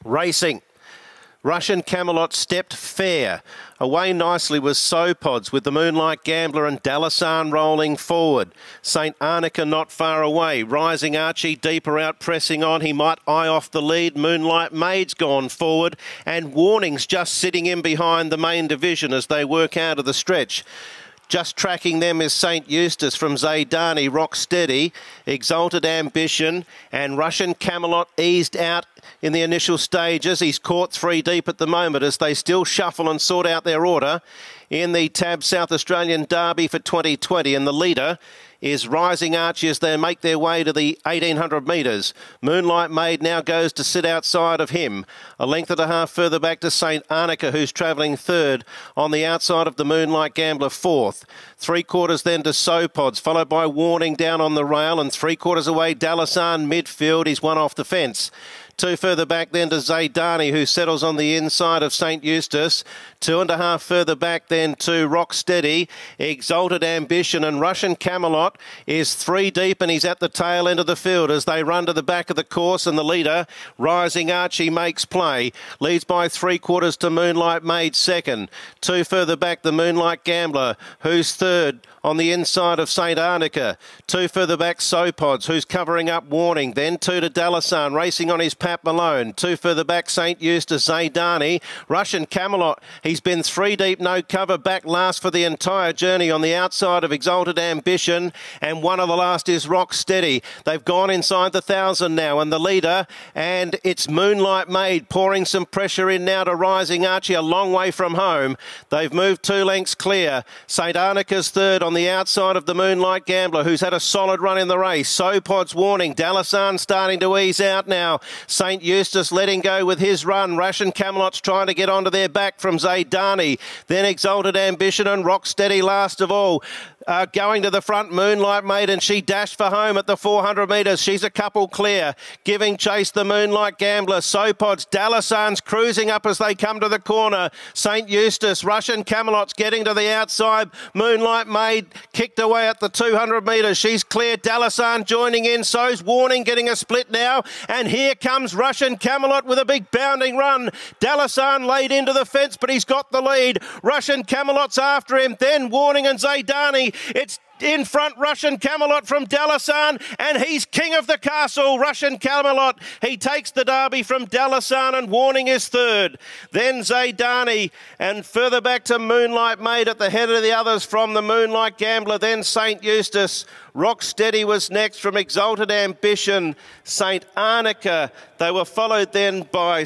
Racing. Russian Camelot stepped fair. Away nicely was Sopods with the Moonlight Gambler and Dalasan rolling forward. St Arnica not far away. Rising Archie deeper out, pressing on. He might eye off the lead. Moonlight Maid's gone forward. And Warning's just sitting in behind the main division as they work out of the stretch. Just tracking them is St Eustace from Zaydani, Rock Steady, Exalted Ambition, and Russian Camelot eased out in the initial stages. He's caught 3 deep at the moment as they still shuffle and sort out their order in the TAB South Australian Derby for 2020. And the leader is Rising Archie as they make their way to the 1800 metres. Moonlight Maid now goes to sit outside of him. A length and a half further back to St Arnica, who's travelling third on the outside of the Moonlight Gambler, fourth. 3/4 then to Sopods, followed by Warning down on the rail, and 3/4 away Dalasan midfield. He's one off the fence. 2 further back then to Zaydani, who settles on the inside of St Eustace. 2.5 further back then to Rock Steady, Exalted Ambition, and Russian Camelot is 3 deep and he's at the tail end of the field as they run to the back of the course, and the leader, Rising Archie, makes play. Leads by 3/4 to Moonlight Maid second. 2 further back the Moonlight Gambler, who's third on the inside of St Arnica. 2 further back Sopods, who's covering up Warning. Then 2 to Dalasan, racing on his Pat Malone. 2 further back St Eustace, Zaydani. Russian Camelot, he's been 3 deep, no cover, back last for the entire journey on the outside of Exalted Ambition, and one of the last is Rock Steady. They've gone inside the 1,000 now, and the leader, and it's Moonlight Maid pouring some pressure in now to Rising Archie, a long way from home. They've moved 2 lengths clear. St Arnica's third on the outside of the Moonlight Gambler, who's had a solid run in the race. Sopods Warning. Dalasan starting to ease out now. St Eustace letting go with his run. Russian Camelot's trying to get onto their back from Zaydani. Then Exalted Ambition and Rock Steady last of all. Going to the front, Moonlight Maid, and she dashed for home at the 400 metres. She's a couple clear. Giving chase the Moonlight Gambler. Sopods, Dalasan's cruising up as they come to the corner. St Eustace, Russian Camelot's getting to the outside. Moonlight Maid kicked away at the 200 metres. She's clear. Dalasan joining in. So's Warning, getting a split now. And here comes Russian Camelot with a big bounding run. Dalasan laid into the fence, but he's got the lead. Russian Camelot's after him. Then Warning and Zaydani. It's in front, Russian Camelot from Dalasan, and he's king of the castle. Russian Camelot, he takes the derby from Dalasan, and Warning is third. Then Zaydani, and further back to Moonlight Maid at the head of the others from the Moonlight Gambler. Then St Eustace. Rock Steady was next from Exalted Ambition. St Arnica, they were followed then by